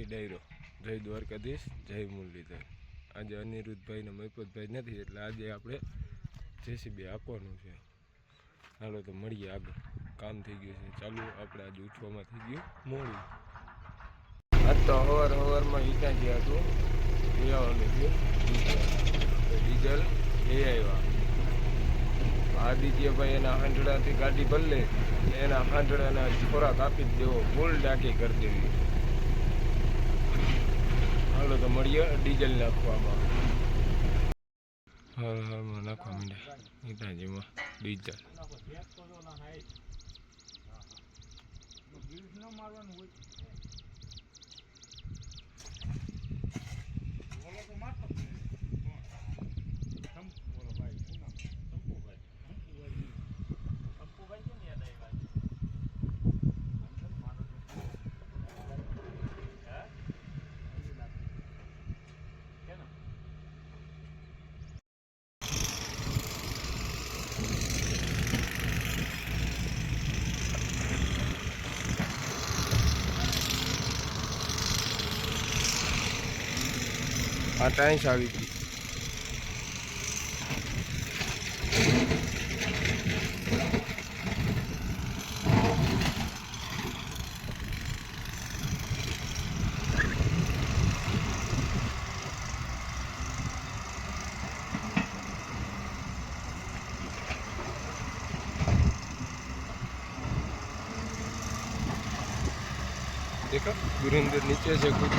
ડાયરો જય દ્વારકાધીશ જય મુરલીધર। આજે અનિરુદ્ધભાઈ ને મહિપતભાઈ નથી એટલે આજે આપણે જેસીબી આપવાનું છે। હાલો તો મળીએ આગળ, કામ થઈ ગયું છે ચાલુ। આપણે આજે ઉઠવામાં થઈ ગયું મોડું। આજ તો સવારમાં ઈટા ગયા હતું લઈ આવવાનું થયું ડીઝલ લઈ આવ્યા। આદિત્યભાઈ એના હાંડડાથી ગાડી ભરી લે, એના હાંડડાના છોરા કાપી જ દેવો, ફૂલ ડાકી કરી દેવી। હાલો તો મળીએ ડીઝલ નાખવામાં। હાલમાં નાખવા માંડ્યા ઈટાજીમાં ડીઝલ। આ ટાઈસ આવી ગઈ। देखो गुरिंदर नीचे से कुछ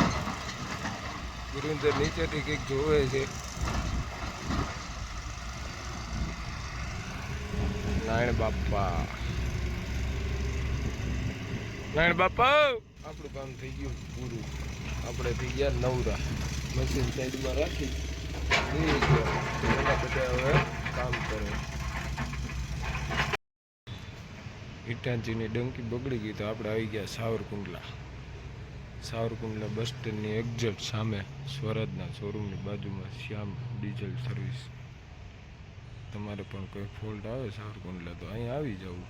गुरिंदर नीचे थी કંઈક જોવે છે। નારાયણ બાપા આપણું કામ થઈ ગયું પૂરું। આપણે થઈ ગયા નવરા, મશીન સાઈડમાં રાખી એના બધા હવે કામ કરે। ઈટાંચીની ડંકી બગડી ગઈ તો આપણે આવી ગયા સાવરકુંડલા બસ સ્ટેન્ડની એક્ઝેક્ટ સામે સ્વરાજના શોરૂમની બાજુમાં શ્યામ ડીઝલ સર્વિસ। તમારે પણ કોઈ ફોલ્ટ આવે સાવરકુંડલા તો અહીંયા આવી જવું।